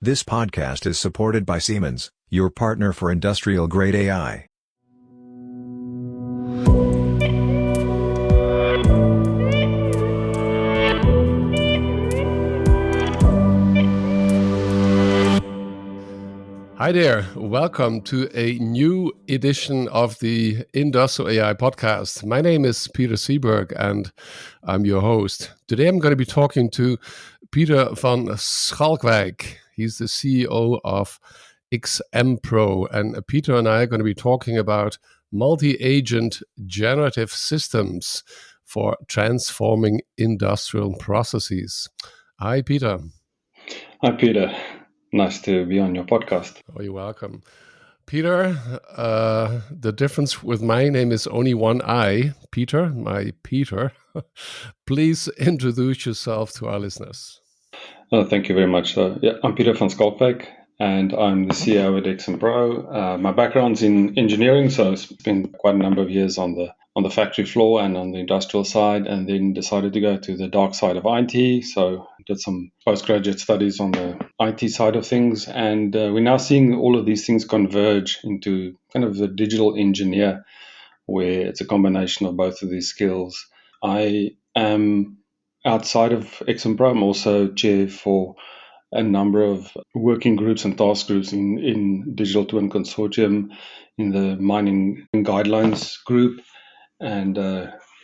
This podcast is supported by Siemens, your partner for industrial-grade AI. Hi there, welcome to a new edition of the Industrial AI podcast. My name is Pieter Seeberg and I'm your host. Today I'm going to be talking to Pieter van Schalkwyck. He's the CEO of XMPRO, and Pieter and I are going to be talking about multi-agent generative systems for transforming industrial processes. Hi, Pieter. Hi, Peter. Nice to be on your podcast. Oh, you're welcome. Pieter, the difference with my name is only one I. Pieter, my Pieter. Please introduce yourself to our listeners. Oh, thank you very much. I'm Pieter van Schalkwyck, and I'm the CEO at XMPRO. My background's in engineering, so I spent quite a number of years on the factory floor and on the industrial side, and then decided to go to the dark side of IT. So did some postgraduate studies on the IT side of things, and we're now seeing all of these things converge into kind of the digital engineer, where it's a combination of both of these skills. I am outside of XMPRO. I'm also chair for a number of working groups and task groups in Digital Twin Consortium, in the Mining Guidelines group, and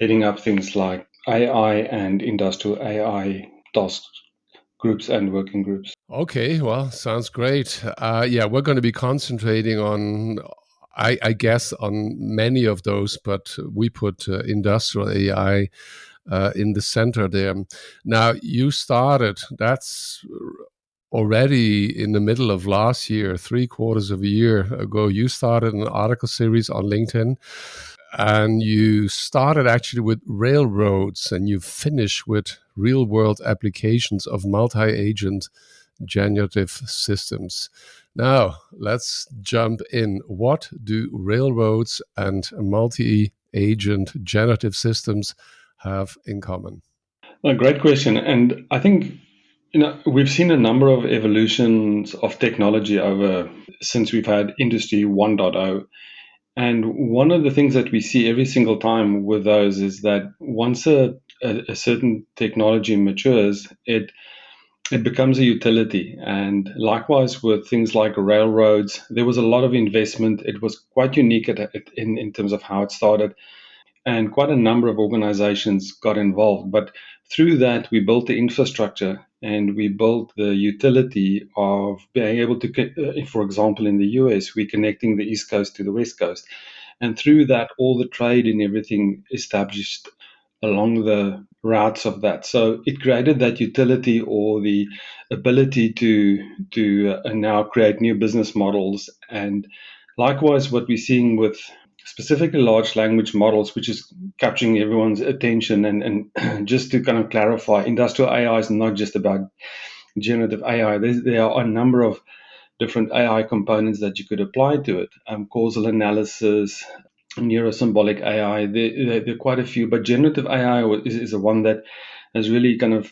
heading up things like AI and industrial AI task groups and working groups. Okay, well, sounds great. We're going to be concentrating on, I guess, on many of those, but we put industrial AI in the center there. Now, you started, that's already in the middle of last year, 3/4 of a year ago, you started an article series on LinkedIn. And you started actually with railroads and you finished with real-world applications of multi-agent generative systems. Now, let's jump in. What do railroads and multi-agent generative systems have in common? A great question. And I think we've seen a number of evolutions of technology since we've had Industry 1.0. And one of the things that we see every single time with those is that once a certain technology matures, it becomes a utility. And likewise with things like railroads, there was a lot of investment. It was quite unique in terms of how it started. And quite a number of organizations got involved. But through that, we built the infrastructure and we built the utility of being able to, for example, in the US, we're connecting the East Coast to the West Coast. And through that, all the trade and everything established along the routes of that. So it created that utility or the ability to now create new business models. And likewise, what we're seeing with specifically large language models, which is capturing everyone's attention. And just to kind of clarify, industrial AI is not just about generative AI. There are a number of different AI components that you could apply to it. Causal analysis, neurosymbolic AI, there are quite a few. But generative AI is the one that has really kind of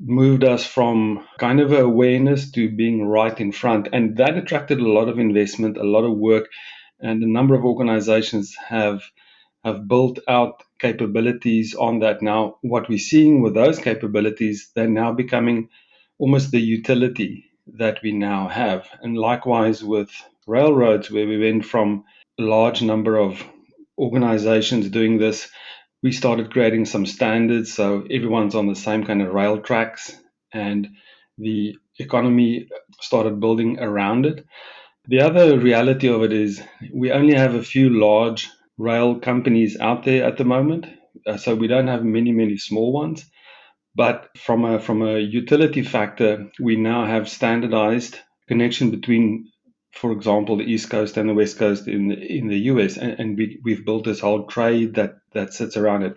moved us from kind of awareness to being right in front. And that attracted a lot of investment, a lot of work. And a number of organizations have built out capabilities on that. Now, what we're seeing with those capabilities, they're now becoming almost the utility that we now have. And likewise with railroads, where we went from a large number of organizations doing this, we started creating some standards. So everyone's on the same kind of rail tracks, and the economy started building around it. The other reality of it is we only have a few large rail companies out there at the moment. So we don't have many small ones. But from a utility factor, we now have standardized connection between, for example, the East Coast and the West Coast in the US. And we've built this whole trade that sits around it.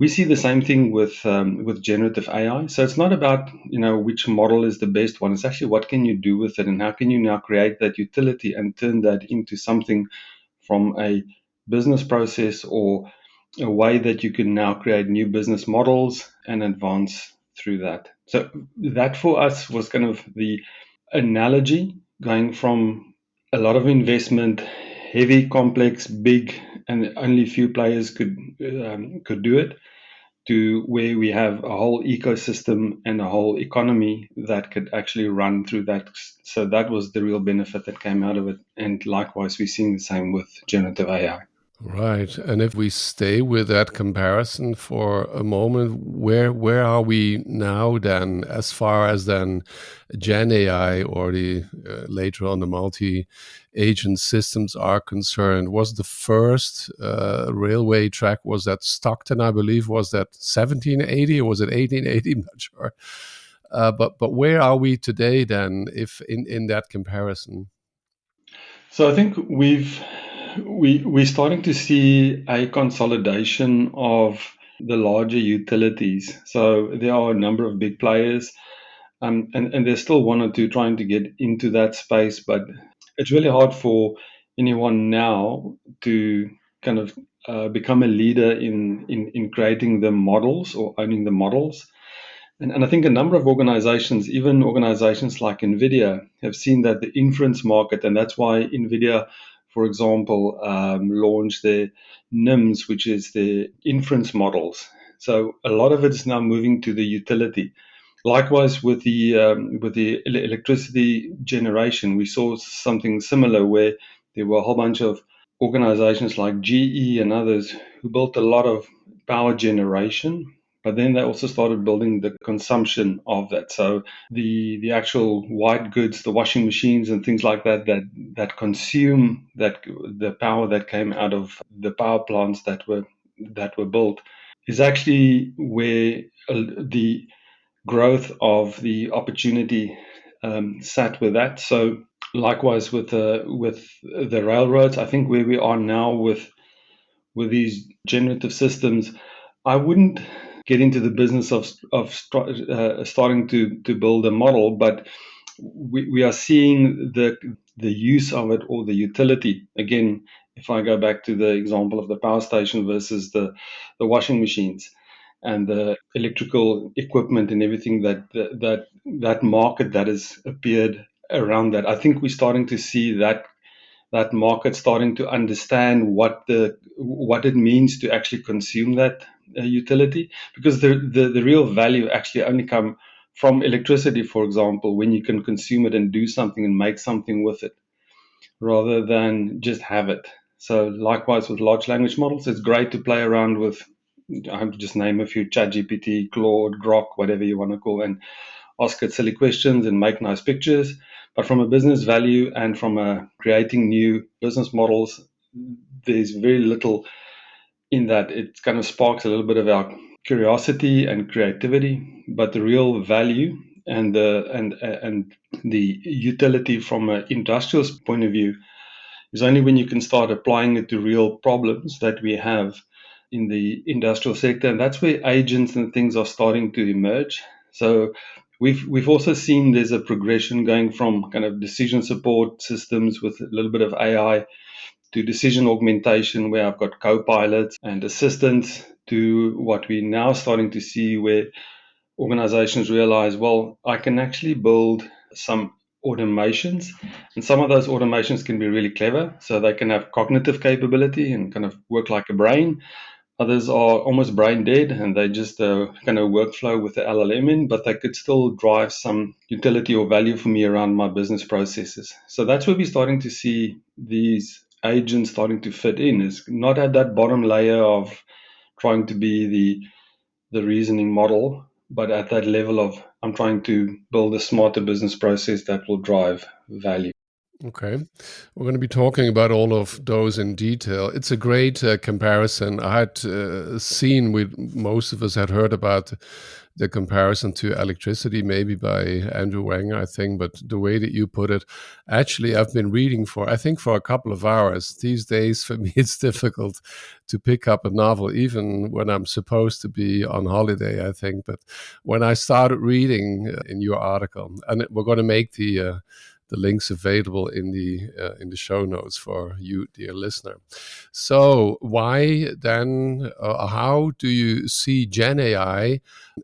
We see the same thing with generative AI. So it's not about which model is the best one. It's actually what can you do with it, and how can you now create that utility and turn that into something from a business process or a way that you can now create new business models and advance through that. So that for us was kind of the analogy going from a lot of investment, heavy, complex, big, and only few players could do it, to where we have a whole ecosystem and a whole economy that could actually run through that. So that was the real benefit that came out of it. And likewise, we're seeing the same with generative AI. Right. And if we stay with that comparison for a moment, where are we now then, as far as then Gen AI or the later on the multi-agent systems are concerned? Was the first railway track, was that Stockton, I believe? Was that 1780 or was it 1880? I'm not sure. But where are we today then, if in that comparison? So I think we're starting to see a consolidation of the larger utilities. So there are a number of big players, and there's still one or two trying to get into that space, but it's really hard for anyone now to kind of become a leader in creating the models or owning the models. And I think a number of organizations, even organizations like NVIDIA, have seen that the inference market, and that's why NVIDIA, for example, launched their NIMs, which is the inference models. So a lot of it is now moving to the utility. Likewise, with the electricity generation, we saw something similar where there were a whole bunch of organizations like GE and others who built a lot of power generation, but then they also started building the consumption of that. So the actual white goods, the washing machines and things like that consume the power that came out of the power plants that were built, is actually where the growth of the opportunity sat with that. So likewise with the railroads, I think where we are now with these generative systems, I wouldn't get into the business of starting to build a model, but we are seeing the use of it, or the utility. Again, if I go back to the example of the power station versus the washing machines and the electrical equipment and everything that market that has appeared around that, I think we're starting to see that market starting to understand what it means to actually consume that utility, because the real value actually only come from electricity, for example, when you can consume it and do something and make something with it, rather than just have it. So likewise with large language models, it's great to play around with. I have to just name a few: ChatGPT, Claude, Grok, whatever you want to call, and ask it silly questions and make nice pictures. But from a business value and from creating new business models, there's very little in that. It kind of sparks a little bit of our curiosity and creativity, but the real value and the utility from an industrial point of view is only when you can start applying it to real problems that we have in the industrial sector, and that's where agents and things are starting to emerge. So we've also seen there's a progression going from kind of decision support systems with a little bit of AI to decision augmentation, where I've got co-pilots and assistants, to what we're now starting to see where organizations realize, well, I can actually build some automations, and some of those automations can be really clever. So they can have cognitive capability and kind of work like a brain. Others are almost brain dead, and they just kind of workflow with the LLM in, but they could still drive some utility or value for me around my business processes. So that's where we're starting to see these agents starting to fit in, is not at that bottom layer of trying to be the reasoning model, but at that level of I'm trying to build a smarter business process that will drive value. Okay. We're going to be talking about all of those in detail. It's a great comparison. I had seen, most of us had heard about the comparison to electricity, maybe by Andrew Wang, I think, but the way that you put it, actually, I've been reading for a couple of hours. These days, for me, it's difficult to pick up a novel, even when I'm supposed to be on holiday, I think. But when I started reading in your article, and we're going to make the the links available in the show notes for you, dear listener. So why then, how do you see Gen AI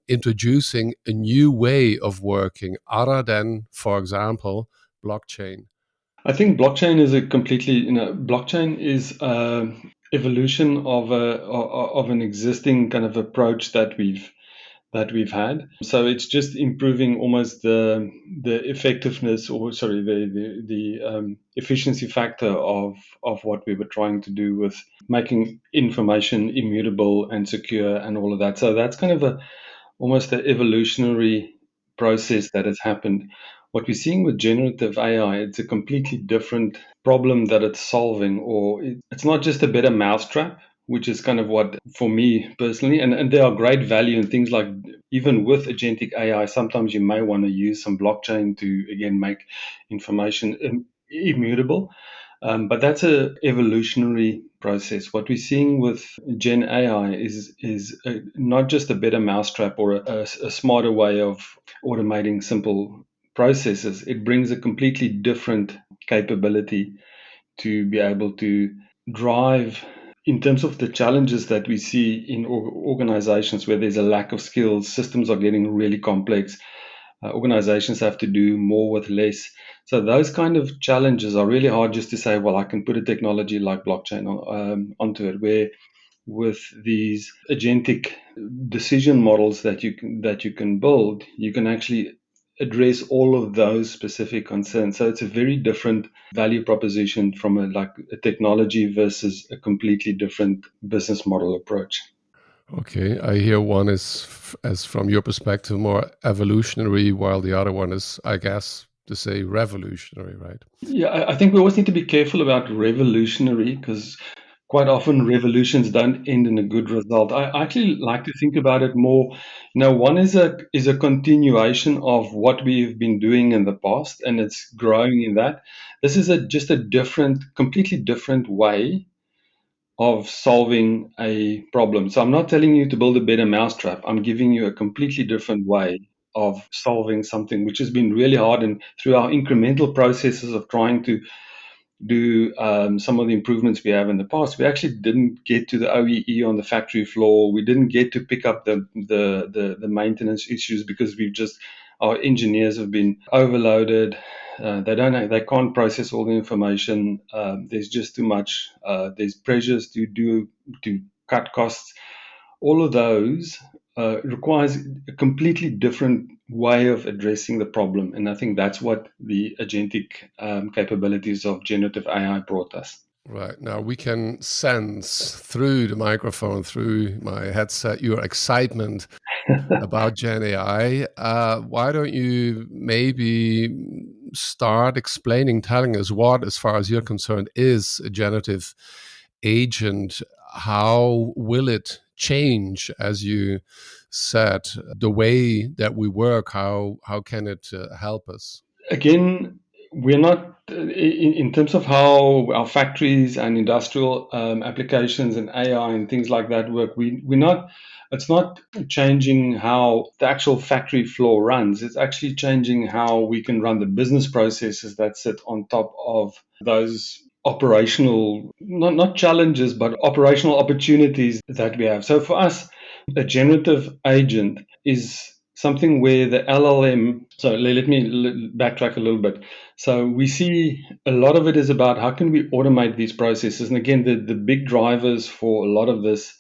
introducing a new way of working other than, for example, blockchain? I think blockchain is a completely, blockchain is evolution of an existing kind of approach that we've had. So it's just improving almost the effectiveness, or sorry, the efficiency factor of what we were trying to do with making information immutable and secure and all of that. So that's kind of almost an evolutionary process that has happened. What we're seeing with generative AI, it's a completely different problem that it's solving, or it's not just a better mousetrap, which is kind of what, for me personally, and there are great value in things like, even with agentic AI, sometimes you may want to use some blockchain to, again, make information immutable. But that's a evolutionary process. What we're seeing with Gen AI is not just a better mousetrap or a smarter way of automating simple processes. It brings a completely different capability to be able to drive, in terms of the challenges that we see in organizations where there's a lack of skills. Systems are getting really complex. Organizations have to do more with less. So those kind of challenges are really hard just to say, well, I can put a technology like blockchain onto it, where with these agentic decision models that you can build, you can actually address all of those specific concerns. So it's a very different value proposition from a technology versus a completely different business model approach. Okay, I hear one is, as from your perspective, more evolutionary, while the other one is, I guess, to say revolutionary, right? Yeah, I think we always need to be careful about revolutionary, because quite often revolutions don't end in a good result. I actually like to think about it more. One is a continuation of what we've been doing in the past, and it's growing in that. This is just a completely different way of solving a problem. So I'm not telling you to build a better mousetrap. I'm giving you a completely different way of solving something which has been really hard. And through our incremental processes of trying to do some of the improvements we have in the past, we actually didn't get to the OEE on the factory floor. We didn't get to pick up the maintenance issues because our engineers have been overloaded. They can't process all the information. There's just too much. There's pressures to cut costs. All of those requires a completely different way of addressing the problem, and I think that's what the agentic capabilities of generative AI brought us. Right. Now we can sense through the microphone, through my headset, your excitement about Gen AI. Why don't you maybe start telling us what, as far as you're concerned, is a generative agent? How will it change, as you said, the way that we work? How can it help us? Again, we're not in terms of how our factories and industrial applications and AI and things like that work. We're not. It's not changing how the actual factory floor runs. It's actually changing how we can run the business processes that sit on top of those operational, not challenges, but operational opportunities that we have. So for us, a generative agent is something where the LLM, so let me backtrack a little bit. So we see a lot of it is about how can we automate these processes. And again, the big drivers for a lot of this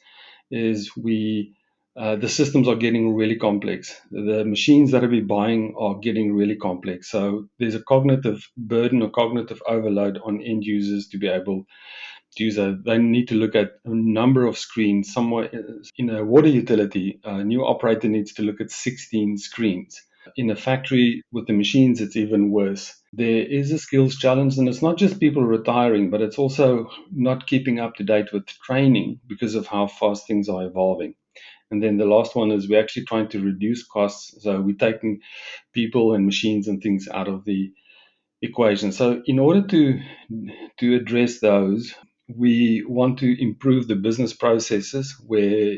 is the systems are getting really complex. The machines that we're buying are getting really complex. So there's a cognitive burden or cognitive overload on end users to be able to use that. They need to look at a number of screens. Somewhere in a water utility, a new operator needs to look at 16 screens. In a factory with the machines, it's even worse. There is a skills challenge, and it's not just people retiring, but it's also not keeping up to date with training because of how fast things are evolving. And then the last one is we're actually trying to reduce costs. So we're taking people and machines and things out of the equation. So in order to address those, we want to improve the business processes where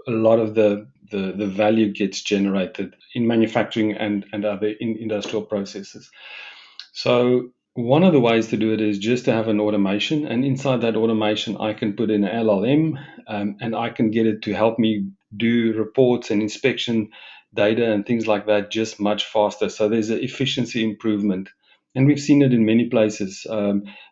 a lot of the value gets generated in manufacturing and other industrial processes. So one of the ways to do it is just to have an automation, and inside that automation, I can put in an LLM, and I can get it to help me do reports and inspection data and things like that just much faster. So there's an efficiency improvement. And we've seen it in many places.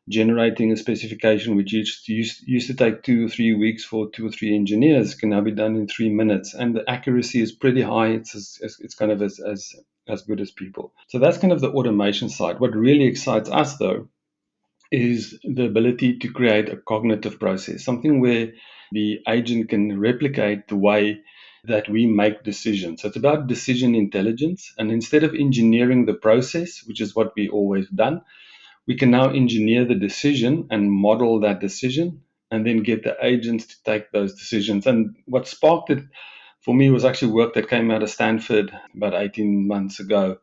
Generating a specification which used to take 2 or 3 weeks for 2 or 3 engineers can now be done in 3 minutes. And the accuracy is pretty high. It's kind of as good as people. So that's kind of the automation side. What really excites us, though, is the ability to create a cognitive process, something where the agent can replicate the way that we make decisions. So it's about decision intelligence. And instead of engineering the process, which is what we always done, we can now engineer the decision and model that decision and then get the agents to take those decisions. And what sparked it for me was actually work that came out of Stanford about 18 months ago,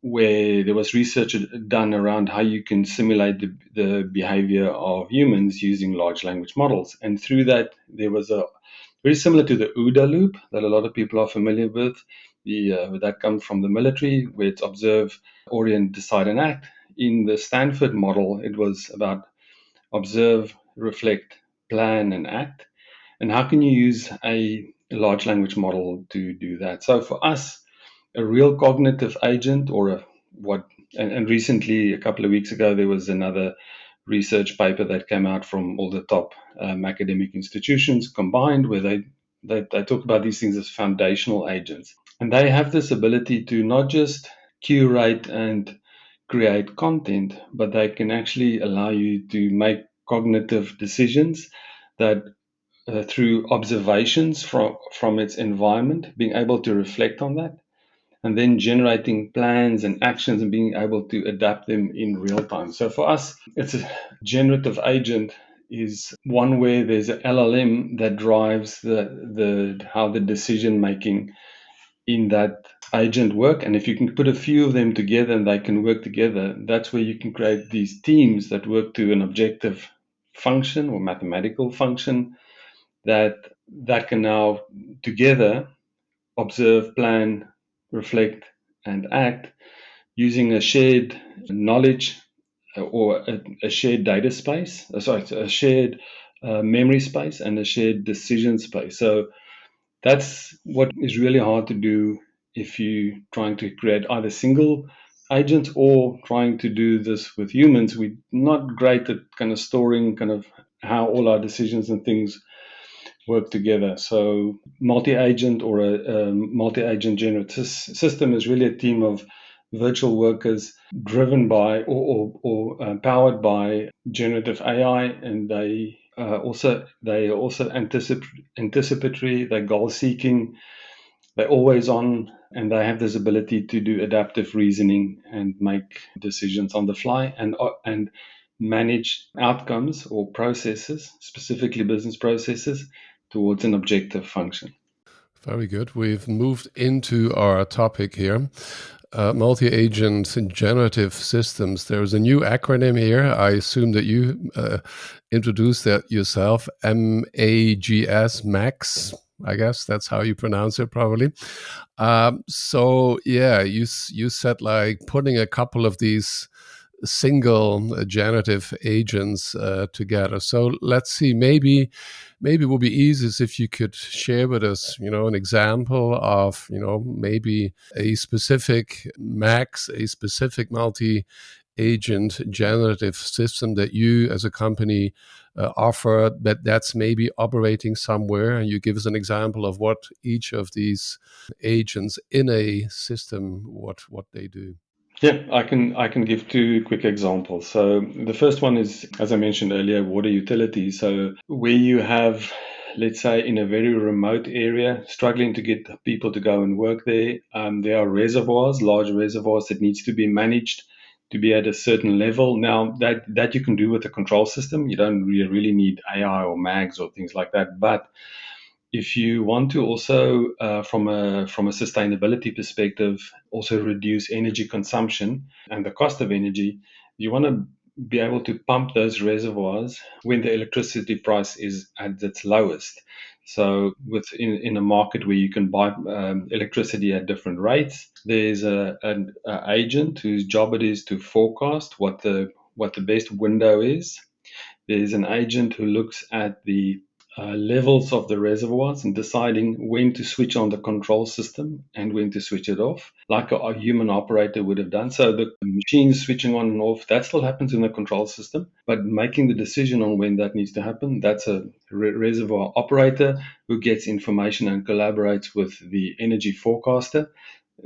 where there was research done around how you can simulate the behavior of humans using large language models. And through that, there was a very similar to the OODA loop that a lot of people are familiar with. That comes from the military, where it's observe, orient, decide, and act. In the Stanford model, it was about observe, reflect, plan, and act. And how can you use a large language model to do that? So for us, a real cognitive agent or and recently, a couple of weeks ago, there was another research paper that came out from all the top academic institutions combined, where they talk about these things as foundational agents. And they have this ability to not just curate and create content, but they can actually allow you to make cognitive decisions that through observations from its environment, being able to reflect on that, and then generating plans and actions and being able to adapt them in real time. So for us, it's a generative agent is one where there's an LLM that drives the how the decision making in that agent work. And if you can put a few of them together and they can work together, that's where you can create these teams that work to an objective function or mathematical function that can now together observe, plan, reflect, and act using a shared knowledge or a shared data space, a shared memory space and a shared decision space. So that's what is really hard to do if you're trying to create either single agents or trying to do this with humans. We're not great at kind of storing kind of how all our decisions and things work together. So multi-agent or a multi-agent generative system is really a team of virtual workers driven by or powered by generative AI, and they are also anticipatory, they're goal seeking, they're always on, and they have this ability to do adaptive reasoning and make decisions on the fly and manage outcomes or processes, specifically business processes, towards an objective function. Very good. We've moved into our topic here. Multi-Agent Generative Systems. There's a new acronym here. I assume that you introduced that yourself. MAGS, MAGS. I guess that's how you pronounce it, probably. So yeah, you said like putting a couple of these single generative agents together. So let's see, maybe it would be easiest if you could share with us, an example of, maybe a specific MAGS, a specific multi-agent generative system that you as a company offer that's maybe operating somewhere, and you give us an example of what each of these agents in a system, what they do. Yeah, I can give two quick examples. So the first one is, as I mentioned earlier, water utilities. So where you have, let's say, in a very remote area, struggling to get people to go and work there, there are reservoirs, large reservoirs that needs to be managed to be at a certain level. Now that you can do with a control system, you don't really need AI or MAGS or things like that, but if you want to also, from a sustainability perspective, also reduce energy consumption and the cost of energy, you want to be able to pump those reservoirs when the electricity price is at its lowest. So in a market where you can buy electricity at different rates, there's an agent whose job it is to forecast what the best window is. There's an agent who looks at the levels of the reservoirs and deciding when to switch on the control system and when to switch it off, like a human operator would have done. So the machine switching on and off, that still happens in the control system, but making the decision on when that needs to happen, that's a reservoir operator who gets information and collaborates with the energy forecaster.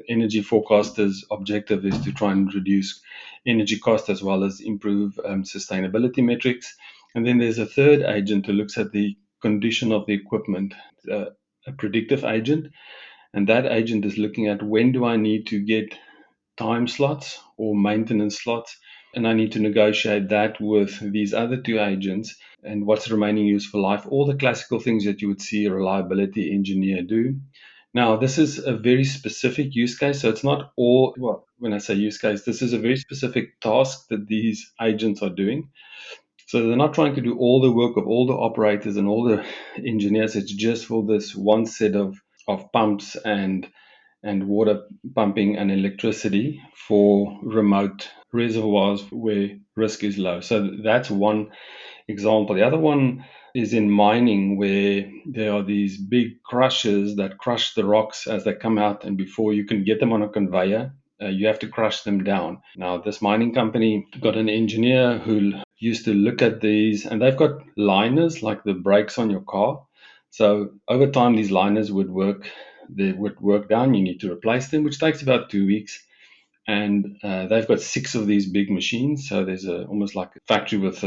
Energy forecaster's objective is to try and reduce energy cost as well as improve sustainability metrics. And then there's a third agent who looks at the condition of the equipment, a predictive agent. And that agent is looking at when do I need to get time slots or maintenance slots. And I need to negotiate that with these other two agents and what's the remaining useful life, all the classical things that you would see a reliability engineer do. Now, this is a very specific use case. So it's not all, well, when I say use case, this is a very specific task that these agents are doing. So they're not trying to do all the work of all the operators and all the engineers. It's just for this one set of pumps and water pumping and electricity for remote reservoirs where risk is low. So that's one example. The other one is in mining, where there are these big crushers that crush the rocks as they come out, and before you can get them on a conveyor, you have to crush them down. Now, this mining company got an engineer who used to look at these, and they've got liners like the brakes on your car. So over time, these liners would work. They would work down. You need to replace them, which takes about 2 weeks. And they've got 6 of these big machines. So there's almost like a factory with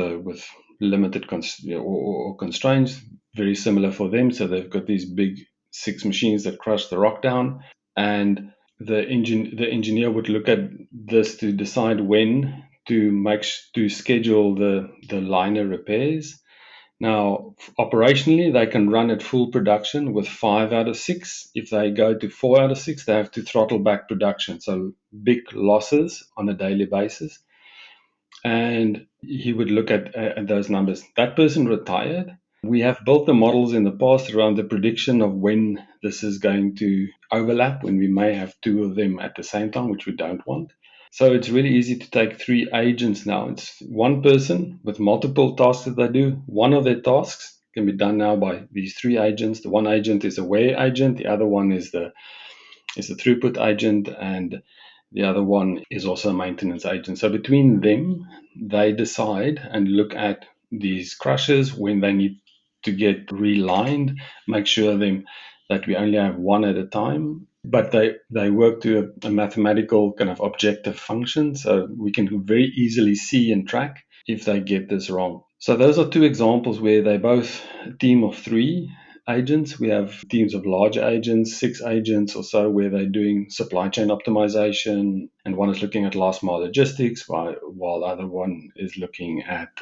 limited or constraints, very similar for them. So they've got these big 6 machines that crush the rock down, and the engineer would look at this to decide when to schedule the liner repairs. Now, operationally, they can run at full production with 5 out of 6. If they go to 4 out of 6, they have to throttle back production. So big losses on a daily basis. And he would look at those numbers. That person retired. We have built the models in the past around the prediction of when this is going to overlap, when we may have 2 of them at the same time, which we don't want. So it's really easy to take 3 agents now. It's one person with multiple tasks that they do. One of their tasks can be done now by these 3 agents. The one agent is a wear agent. The other one is the throughput agent, and the other one is also a maintenance agent. So between them, they decide and look at these crushers when they need to get relined, make sure that we only have one at a time. But they work to a mathematical kind of objective function, so we can very easily see and track if they get this wrong. So those are 2 examples where they both a team of 3 agents. We have teams of larger agents, 6 agents or so, where they're doing supply chain optimization, and one is looking at last mile logistics, while the other one is looking at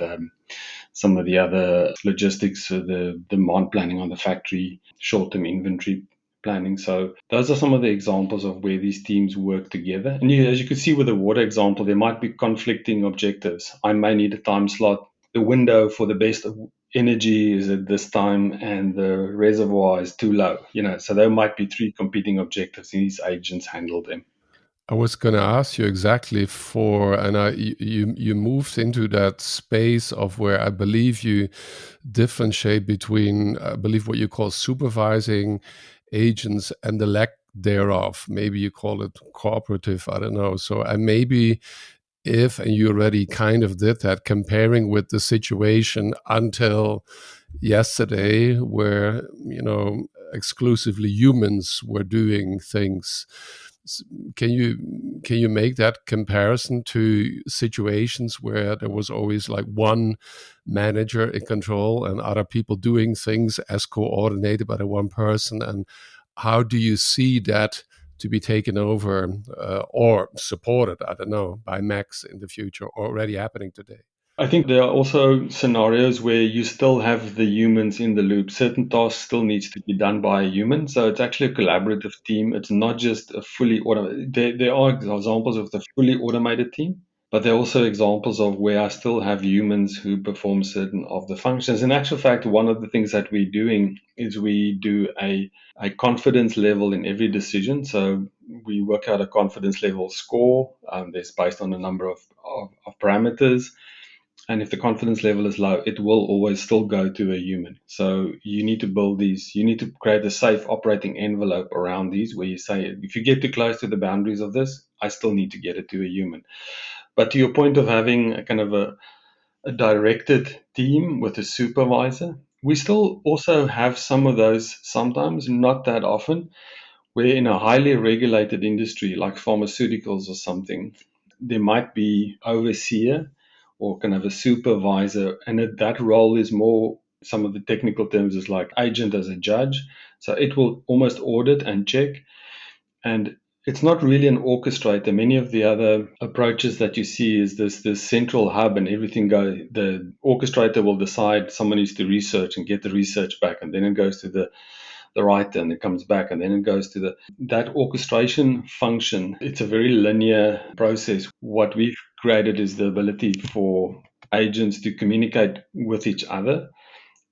some of the other logistics, the demand planning on the factory, short-term inventory planning. So those are some of the examples of where these teams work together. And as you could see with the water example, there might be conflicting objectives. I may need a time slot. The window for the best energy is at this time, and the reservoir is too low. So there might be 3 competing objectives, and these agents handle them. I was going to ask you exactly you moved into that space of where I believe you differentiate between, I believe what you call supervising agents and the lack thereof. Maybe you call it cooperative, I don't know. So and maybe and you already kind of did that, comparing with the situation until yesterday where, exclusively humans were doing things. Can you make that comparison to situations where there was always like one manager in control and other people doing things as coordinated by the one person? And how do you see that to be taken over or supported, I don't know, by MAGS in the future, already happening today? I think there are also scenarios where you still have the humans in the loop. Certain tasks still needs to be done by a human. So it's actually a collaborative team. It's not just a fully automated. There are examples of the fully automated team, But there are also examples of where I still have humans who perform certain of the functions. In actual fact, one of the things that we're doing is we do a confidence level in every decision. So we work out a confidence level score. That's based on a number of parameters. And if the confidence level is low, it will always still go to a human. So you need to build these, you need to create a safe operating envelope around these where you say, if you get too close to the boundaries of this, I still need to get it to a human. But to your point of having a kind of a directed team with a supervisor, we still also have some of those sometimes, not that often, where in a highly regulated industry like pharmaceuticals or something, there might be overseer or kind of a supervisor, and that role is more, some of the technical terms is like agent as a judge. So it will almost audit and check, and it's not really an orchestrator. Many of the other approaches that you see is this central hub, and everything go. The orchestrator will decide someone needs to research and get the research back, and then it goes to the writer, and it comes back, and then it goes to that orchestration function. It's a very linear process. What we've created is the ability for agents to communicate with each other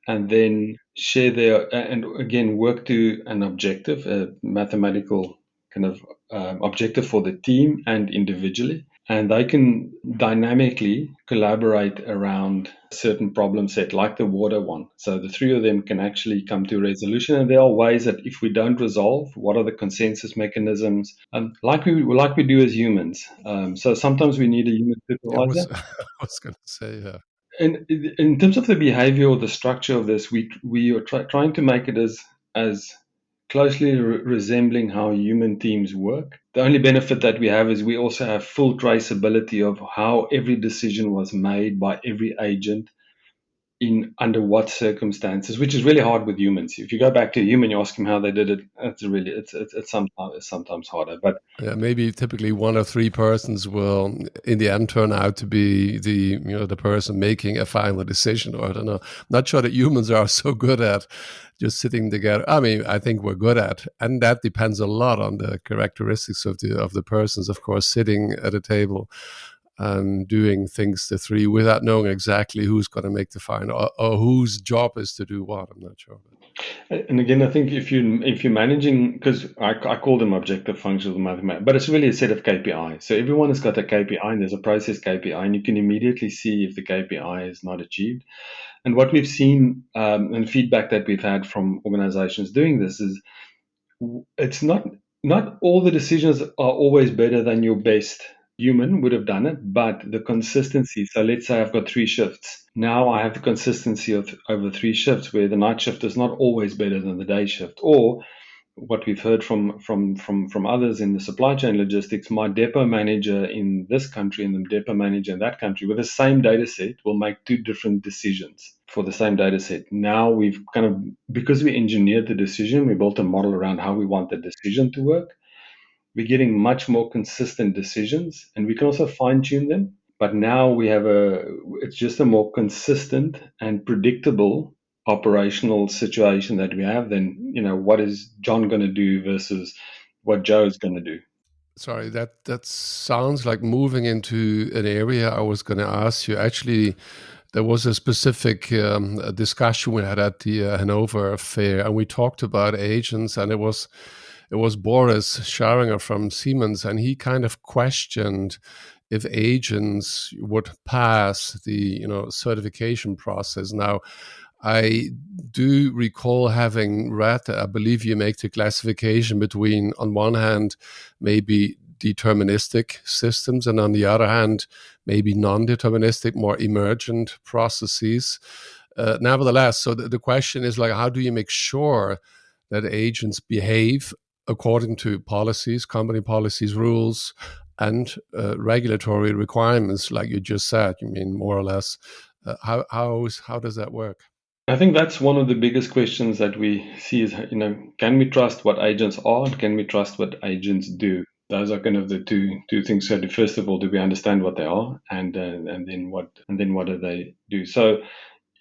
and then share their, and again, work to an objective, a mathematical kind of objective for the team and individually. And they can dynamically collaborate around a certain problem set, like the water one. So the three of them can actually come to a resolution. And there are ways that if we don't resolve, what are the consensus mechanisms, like we do as humans. So sometimes we need a human Yeah, supervisor. I was going to say, yeah. And in terms of the behavior or the structure of this, we are trying to make it as closely resembling how human teams work. The only benefit that we have is we also have full traceability of how every decision was made by every agent in under what circumstances, which is really hard with humans. If you go back to a human, you ask him how they did it. It's sometimes harder. But yeah, maybe typically one or three persons will, in the end, turn out to be the person making a final decision. Or I don't know. I'm not sure that humans are so good at just sitting together. I mean, I think we're good at, and that depends a lot on the characteristics of the persons, of course, sitting at a table and doing things the three without knowing exactly who's going to make the final or whose job is to do what. I'm not sure. And again, I think if you're managing, because I call them objective functions of mathematics, but it's really a set of KPIs. So everyone has got a KPI, and there's a process KPI, and you can immediately see if the KPI is not achieved. And what we've seen and feedback that we've had from organizations doing this is it's not all the decisions are always better than your best human would have done it, but the consistency. So let's say I've got 3 shifts. Now I have the consistency of over 3 shifts, where the night shift is not always better than the day shift. Or what we've heard from others in the supply chain logistics, my depot manager in this country and the depot manager in that country with the same data set will make 2 different decisions for the same data set. Now we've kind of, because we engineered the decision, we built a model around how we want the decision to work. We're getting much more consistent decisions, and we can also fine tune them. But now we have it's just a more consistent and predictable operational situation that we have than, what is John going to do versus what Joe's going to do. Sorry, that sounds like moving into an area I was going to ask you. Actually, there was a specific discussion we had at the Hanover Fair, and we talked about agents, and it was Boris Scharinger from Siemens, and he kind of questioned if agents would pass the certification process. Now, I do recall having read that I believe you make the classification between, on one hand, maybe deterministic systems, and on the other hand, maybe non-deterministic, more emergent processes. Nevertheless, so the question is, like, how do you make sure that agents behave according to policies, company policies, rules, and regulatory requirements, like you just said? You mean more or less? How does that work? I think that's one of the biggest questions that we see is, can we trust what agents are, and can we trust what agents do? Those are kind of the two things. So first of all, do we understand what they are, and then what do they do? So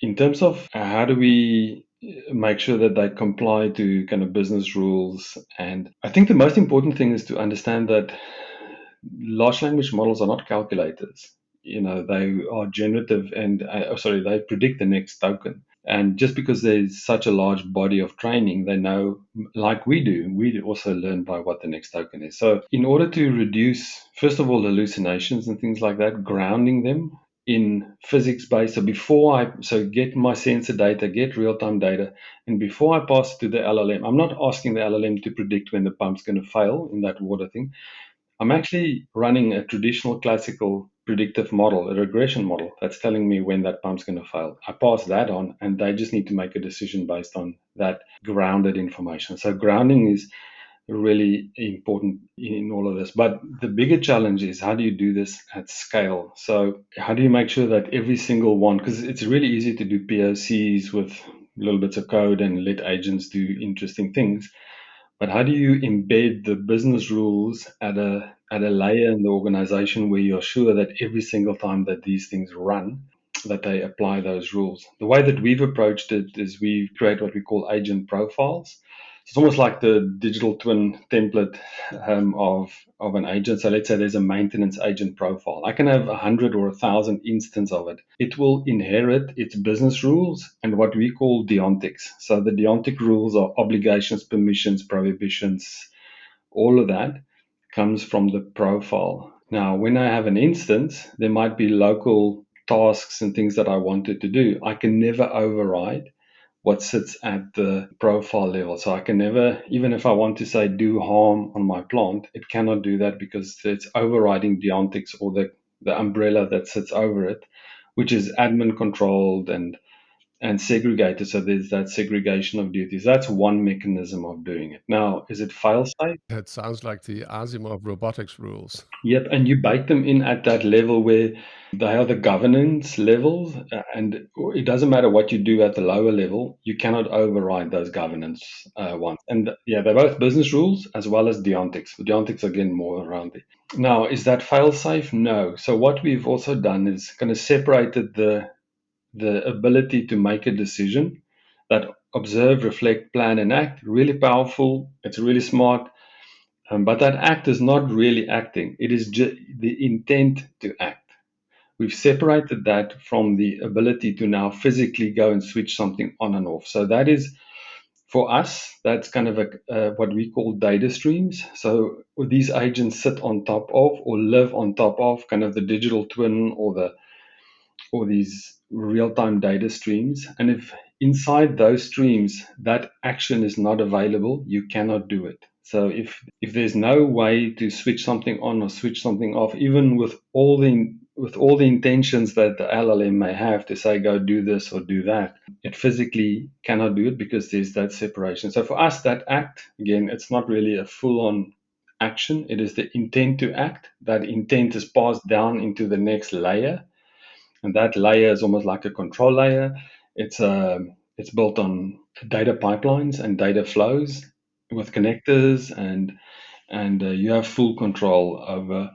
in terms of how do we make sure that they comply to kind of business rules, and I think the most important thing is to understand that large language models are not calculators. They are generative and they predict the next token. And just because there's such a large body of training, they know, like we also learn by what the next token is. So in order to reduce, first of all, hallucinations and things like that, grounding them in physics-based. So get my sensor data, get real-time data, and before I pass it to the LLM, I'm not asking the LLM to predict when the pump's going to fail in that water thing. I'm actually running a traditional classical predictive model, a regression model that's telling me when that pump's going to fail. I pass that on, and they just need to make a decision based on that grounded information. So grounding is really important in all of this. But the bigger challenge is, how do you do this at scale? So how do you make sure that every single one, because it's really easy to do POCs with little bits of code and let agents do interesting things. But how do you embed the business rules at a layer in the organization where you're sure that every single time that these things run, that they apply those rules? The way that we've approached it is we create what we call agent profiles. It's almost like the digital twin template of an agent. So let's say there's a maintenance agent profile. I can have 100 or 1,000 instances of it. It will inherit its business rules and what we call deontics. So the deontic rules are obligations, permissions, prohibitions, all of that comes from the profile. Now, when I have an instance, there might be local tasks and things that I wanted to do. I can never override what sits at the profile level. So I can never, even if I want to say do harm on my plant, it cannot do that because it's overriding deontics or the umbrella that sits over it, which is admin controlled and segregated. So there's that segregation of duties. That's one mechanism of doing it. Now, is it fail safe? That sounds like the Asimov robotics rules. Yep, and you bake them in at that level where they are the governance levels, and it doesn't matter what you do at the lower level, you cannot override those governance ones. And yeah, they're both business rules as well as deontics. Deontics, again, more around it. Now, is that fail safe? No. So what we've also done is kind of separated the ability to make a decision, that observe, reflect, plan, and act. Really powerful. It's really smart. But that act is not really acting. It is just the intent to act. We've separated that from the ability to now physically go and switch something on and off. So that is, for us, that's kind of what we call data streams. So these agents sit on top of or live on top of kind of the digital twin or these real-time data streams. And if inside those streams that action is not available, you cannot do it. So if there's no way to switch something on or switch something off, even with all the intentions that the LLM may have to say go do this or do that, it physically cannot do it because there's that separation. So for us, that act, again, it's not really a full-on action. It is the intent to act. That intent is passed down into the next layer, and that layer is almost like a control layer. It's built on data pipelines and data flows with connectors, and you have full control over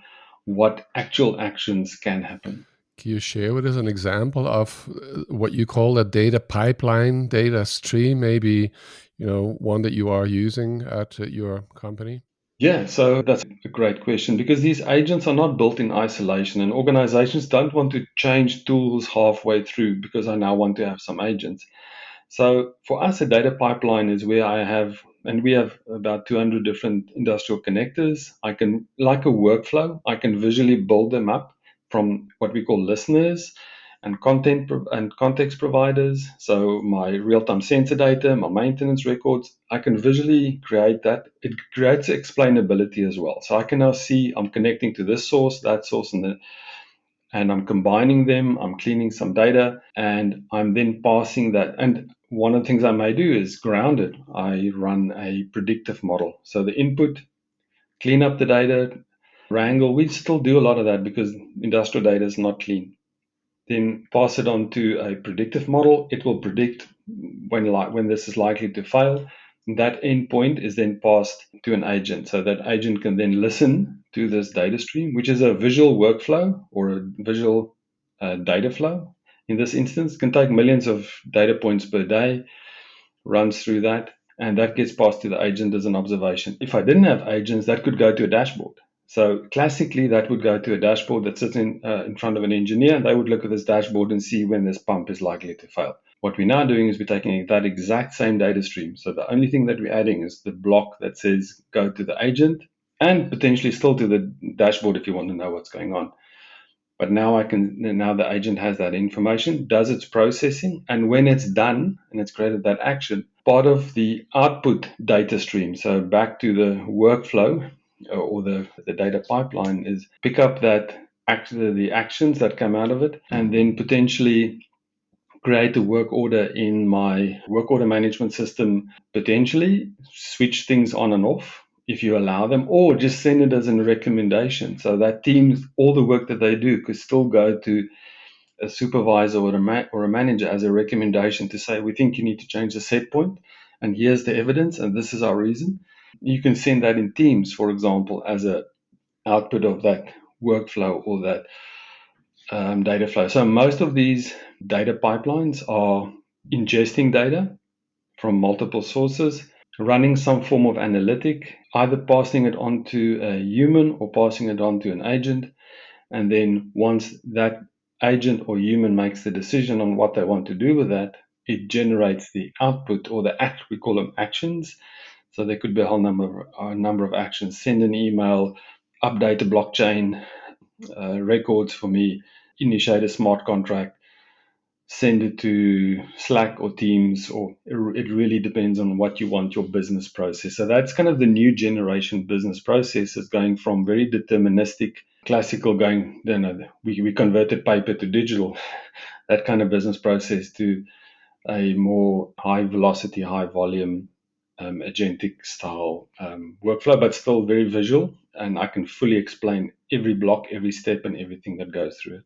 what actual actions can happen. Can you share with us an example of what you call a data pipeline, data stream, maybe, one that you are using at your company? Yeah, so that's a great question because these agents are not built in isolation, and organizations don't want to change tools halfway through because I now want to have some agents. So for us, a data pipeline is where we have about 200 different industrial connectors. Like a workflow, I can visually build them up from what we call listeners and context providers. So my real-time sensor data, my maintenance records, I can visually create that. It creates explainability as well. So I can now see I'm connecting to this source, that source, and I'm combining them, I'm cleaning some data, and I'm then passing that. And one of the things I may do is ground it. I run a predictive model. So the input, clean up the data, wrangle. We still do a lot of that because industrial data is not clean. Then pass it on to a predictive model. It will predict when this is likely to fail. That endpoint is then passed to an agent. So that agent can then listen to this data stream, which is a visual workflow or a visual data flow. In this instance, can take millions of data points per day, runs through that, and that gets passed to the agent as an observation. If I didn't have agents, that could go to a dashboard. So classically, that would go to a dashboard that sits in front of an engineer, and they would look at this dashboard and see when this pump is likely to fail. What we're now doing is we're taking that exact same data stream. So the only thing that we're adding is the block that says go to the agent, and potentially still to the dashboard if you want to know what's going on. But now the agent has that information, does its processing, and when it's done and it's created that action, part of the output data stream, so back to the workflow or the data pipeline, is pick up the actions that come out of it, and then potentially create a work order in my work order management system, potentially switch things on and off if you allow them, or just send it as a recommendation. So that teams, all the work that they do could still go to a supervisor or a manager as a recommendation to say, we think you need to change the set point, and here's the evidence, and this is our reason. You can send that in Teams, for example, as a output of that workflow or that data flow. So most of these data pipelines are ingesting data from multiple sources, running some form of analytic, either passing it on to a human or passing it on to an agent. And then once that agent or human makes the decision on what they want to do with that, it generates the output or we call them actions. So there could be a number of actions. Send an email, update a blockchain records for me, initiate a smart contract, send it to Slack or Teams, or it really depends on what you want your business process. So that's kind of the new generation business processes, going from very deterministic, classical, we converted paper to digital, that kind of business process, to a more high velocity, high volume, agentic style workflow, but still very visual. And I can fully explain every block, every step, and everything that goes through it.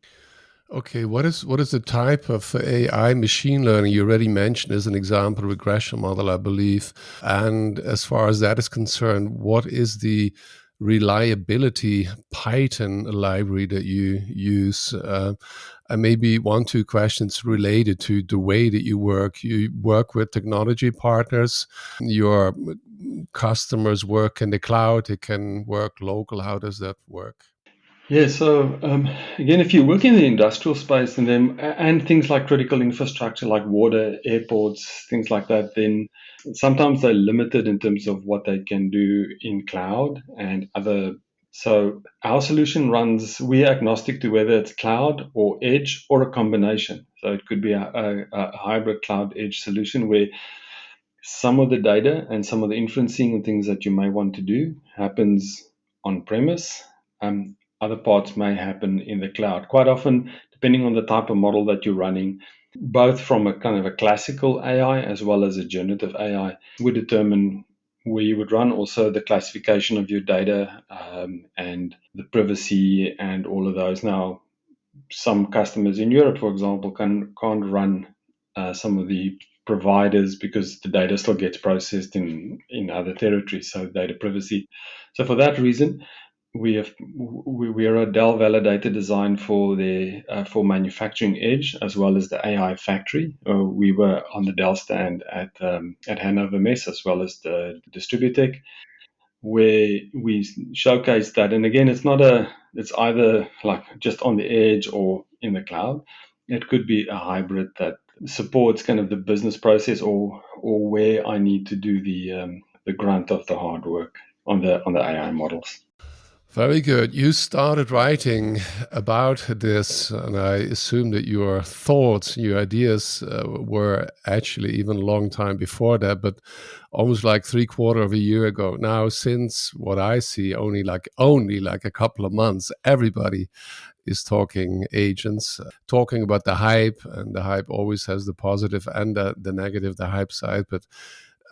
Okay, what is the type of AI machine learning you already mentioned as an example, regression model, I believe? And as far as that is concerned, what is the reliability Python library that you use? And maybe 1-2 questions related to the way that you work. You work with technology partners. Your customers work in the cloud. They can work local. How does that work? Yeah, so again, if you work in the industrial space and things like critical infrastructure like water, airports, things like that, then sometimes they're limited in terms of what they can do in cloud and other. So our solution we're agnostic to whether it's cloud or edge or a combination. So it could be a hybrid cloud edge solution where some of the data and some of the inferencing and things that you may want to do happens on premise. Other parts may happen in the cloud. Quite often, depending on the type of model that you're running, both from a kind of a classical AI as well as a generative AI, would determine where you would run. Also, the classification of your data and the privacy and all of those. Now, some customers in Europe, for example, can't run some of the providers because the data still gets processed in other territories, so data privacy. So for that reason, we are a Dell validated design for for manufacturing edge as well as the AI factory. We were on the Dell stand at Hanover Mess as well as the Distributech, where we showcase that. And again, it's either like just on the edge or in the cloud. It could be a hybrid that supports kind of the business process or where I need to do the grunt of the hard work on the AI models. Very good. You started writing about this, and I assume that your thoughts, your ideas were actually even a long time before that, but almost like 3/4 of a year ago. Now, since what I see, only like a couple of months, everybody is talking agents, talking about the hype, and the hype always has the positive and the negative, the hype side. But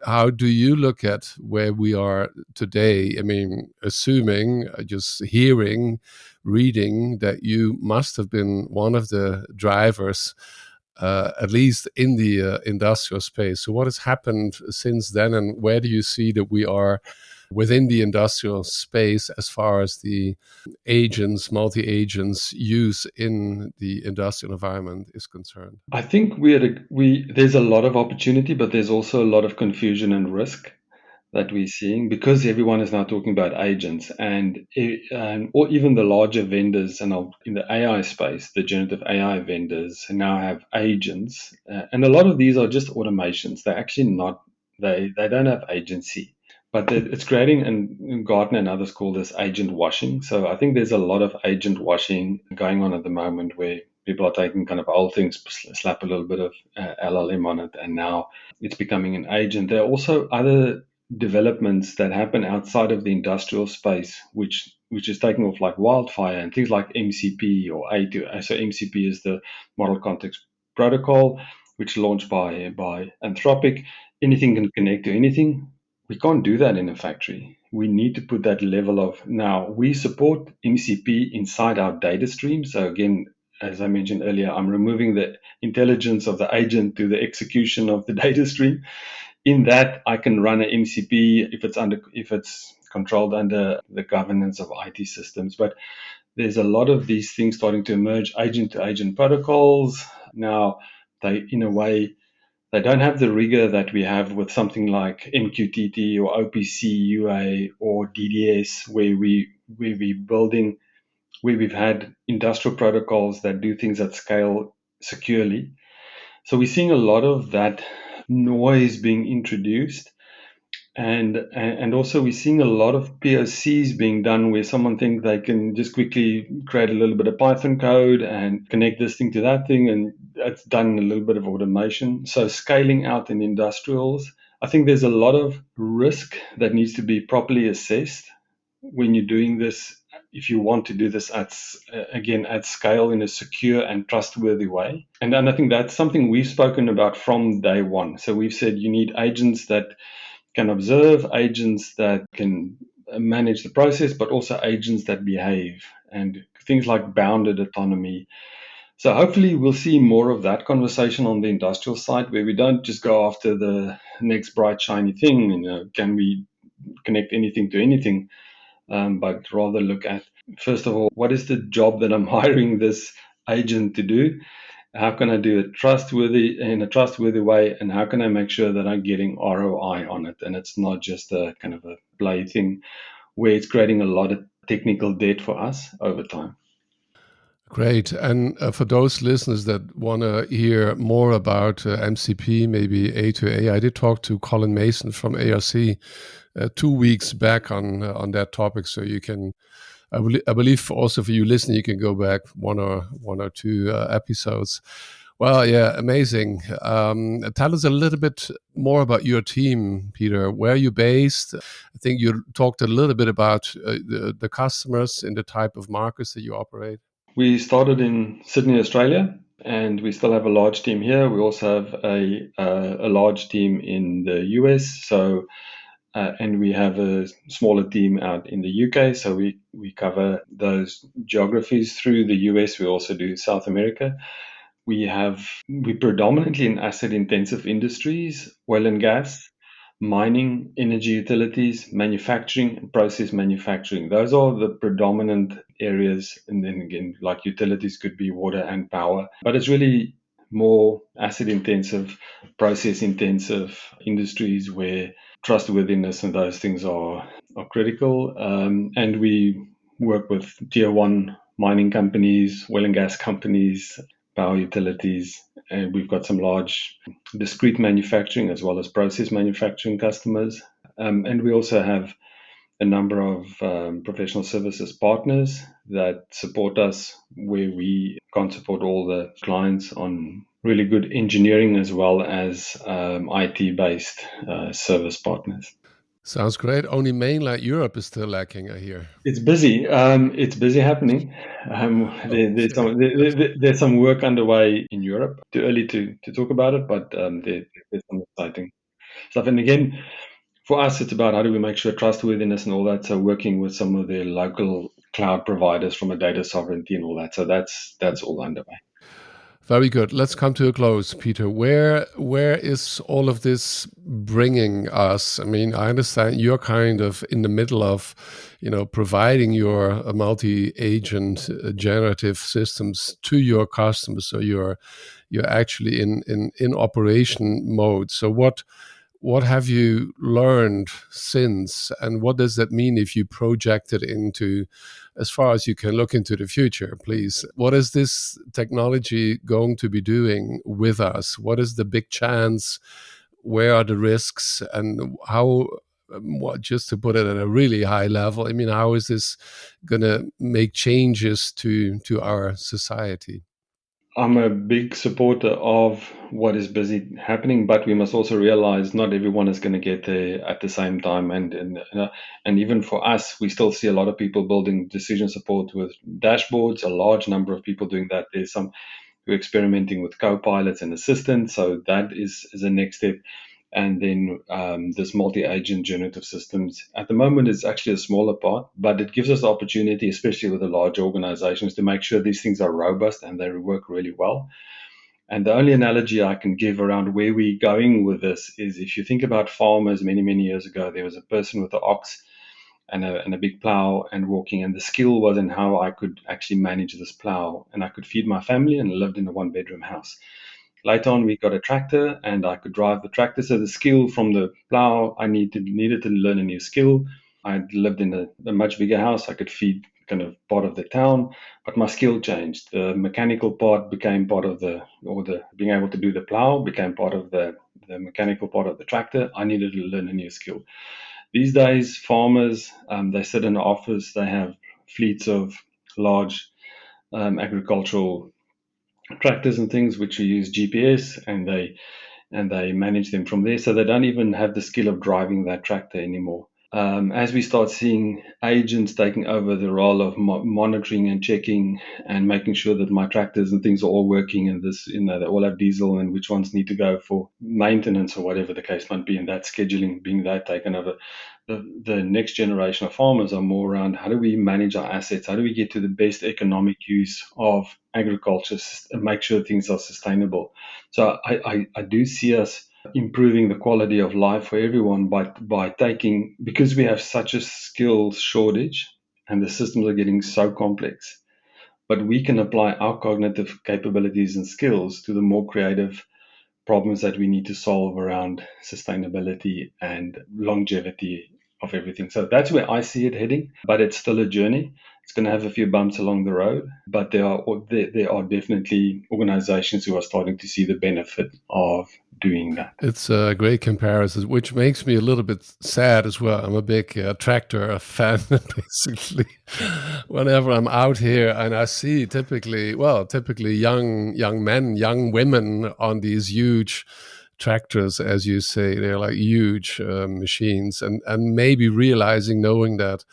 how do you look at where we are today? I mean, assuming, just hearing, reading, that you must have been one of the drivers, at least in the industrial space. So what has happened since then, and where do you see that we are within the industrial space as far as the agents, multi-agents use in the industrial environment is concerned? I think there's a lot of opportunity, but there's also a lot of confusion and risk. that we're seeing, because everyone is now talking about agents, or even the larger vendors and in the AI space, the generative AI vendors now have agents, and a lot of these are just automations. They're actually not, they don't have agency, but it's creating, and Gartner and others call this agent washing. So I think there's a lot of agent washing going on at the moment, where people are taking kind of old things, slap a little bit of LLM on it, and now it's becoming an agent. There are also other developments that happen outside of the industrial space, which is taking off like wildfire, and things like MCP or A2. So MCP is the Model Context Protocol, which launched by Anthropic. Anything can connect to anything. We can't do that in a factory. We need to put that level of, now we support MCP inside our data stream. So again, as I mentioned earlier, I'm removing the intelligence of the agent to the execution of the data stream. In that, I can run an MCP if it's controlled under the governance of IT systems. But there's a lot of these things starting to emerge, agent-to-agent protocols. Now, they, in a way, they don't have the rigor that we have with something like MQTT or OPC UA or DDS, where we've had industrial protocols that do things at scale securely. So we're seeing a lot of that noise being introduced, and also we're seeing a lot of POCs being done where someone thinks they can just quickly create a little bit of Python code and connect this thing to that thing, and that's done a little bit of automation. So scaling out in industrials, I think there's a lot of risk that needs to be properly assessed when you're doing this, if you want to do this at scale in a secure and trustworthy way. And I think that's something we've spoken about from day one. So we've said you need agents that can observe, agents that can manage the process, but also agents that behave, and things like bounded autonomy. So hopefully we'll see more of that conversation on the industrial side, where we don't just go after the next bright shiny thing, can we connect anything to anything, but rather look at, first of all, what is the job that I'm hiring this agent to do? How can I do it in a trustworthy way? And how can I make sure that I'm getting ROI on it? And it's not just a kind of a play thing where it's creating a lot of technical debt for us over time. Great. And for those listeners that want to hear more about MCP, maybe A2A, I did talk to Colin Mason from ARC 2 weeks back on that topic. So you can, I believe also for you listening, you can go back one or two episodes. Well, yeah, amazing. Tell us a little bit more about your team, Pieter. Where are you based? I think you talked a little bit about the customers and the type of markets that you operate. We started in Sydney, Australia, and we still have a large team here. We also have a large team in the US. So, and we have a smaller team out in the UK. So we cover those geographies through the US. We also do South America. We predominantly in asset-intensive industries, oil and gas, mining, energy utilities, manufacturing, and process manufacturing. Those are the predominant areas. And then again, like utilities could be water and power. But it's really more asset-intensive, process-intensive industries where trustworthiness and those things are critical. And we work with tier one mining companies, oil and gas companies, power utilities, and we've got some large discrete manufacturing as well as process manufacturing customers. And we also have a number of professional services partners that support us where we can't support all the clients on really good engineering as well as IT-based service partners. Sounds great. Only mainland Europe is still lacking, I hear. It's busy. It's busy happening. There's some work underway in Europe. Too early to talk about it, but there's some exciting stuff. And again, for us, it's about how do we make sure trustworthiness and all that. So working with some of the local cloud providers from a data sovereignty and all that. So that's all underway. Very good. Let's come to a close, Pieter. Where is all of this bringing us? I mean, I understand you're kind of in the middle of, providing your multi-agent generative systems to your customers. So you're actually in operation mode. So What have you learned since, and what does that mean if you project it into, as far as you can look into the future, please? What is this technology going to be doing with us? What is the big chance? Where are the risks? And how, just to put it at a really high level, I mean, how is this going to make changes to our society? I'm a big supporter of what is busy happening, but we must also realize not everyone is going to get there at the same time. And even for us, we still see a lot of people building decision support with dashboards. A large number of people doing that. There's some who are experimenting with co-pilots and assistants. So that is a next step. And then this multi-agent generative systems at the moment is actually a smaller part, but it gives us the opportunity, especially with the large organizations, to make sure these things are robust and they work really well. And the only analogy I can give around where we're going with this is if you think about farmers many, many years ago, there was a person with an ox and a big plow and walking, and the skill was in how I could actually manage this plow, and I could feed my family and lived in a one-bedroom house. Later on, we got a tractor, and I could drive the tractor. So the skill from the plow, I needed to learn a new skill. I lived in a much bigger house. I could feed kind of part of the town, but my skill changed. The mechanical part became part of the being able to do the plow became part of the mechanical part of the tractor. I needed to learn a new skill. These days, farmers, they sit in an office. They have fleets of large agricultural tractors and things which use GPS, and they manage them from there. So they don't even have the skill of driving that tractor anymore. As we start seeing agents taking over the role of monitoring and checking and making sure that my tractors and things are all working, and this, they all have diesel, and which ones need to go for maintenance or whatever the case might be, and that scheduling being that taken over, the next generation of farmers are more around how do we manage our assets, how do we get to the best economic use of agriculture and make sure things are sustainable. So I do see us improving the quality of life for everyone by taking, because we have such a skills shortage and the systems are getting so complex, but we can apply our cognitive capabilities and skills to the more creative problems that we need to solve around sustainability and longevity of everything. So that's where I see it heading, but it's still a journey. It's going to have a few bumps along the road, but there are definitely organizations who are starting to see the benefit of doing that. It's a great comparison, which makes me a little bit sad as well. I'm a big tractor fan, basically. Whenever I'm out here and I see typically young men, young women on these huge tractors, as you say, they're like huge machines, and maybe knowing that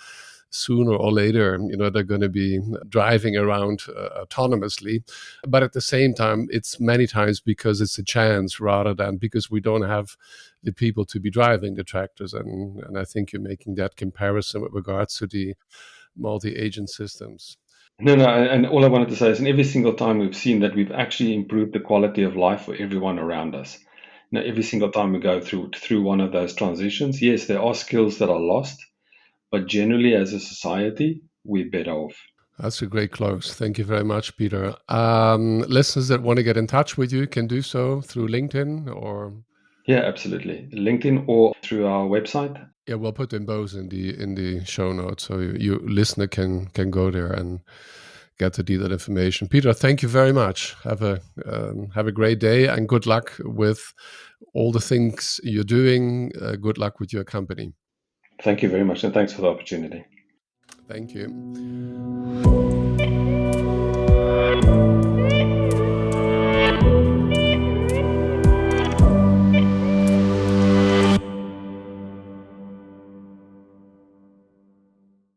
sooner or later, they're going to be driving around autonomously. But at the same time, it's many times because it's a chance rather than because we don't have the people to be driving the tractors. And I think you're making that comparison with regards to the multi-agent systems. No, and all I wanted to say is, in every single time we've seen that we've actually improved the quality of life for everyone around us. Now, every single time we go through one of those transitions, yes, there are skills that are lost, but generally, as a society, we're better off. That's a great close. Thank you very much, Pieter. Listeners that want to get in touch with you can do so through LinkedIn or... Yeah, absolutely. LinkedIn or through our website. Yeah, we'll put them both in the show notes, so you listener can go there and get the detailed information. Pieter, thank you very much. Have a great day and good luck with all the things you're doing. Good luck with your company. Thank you very much, and thanks for the opportunity. Thank you.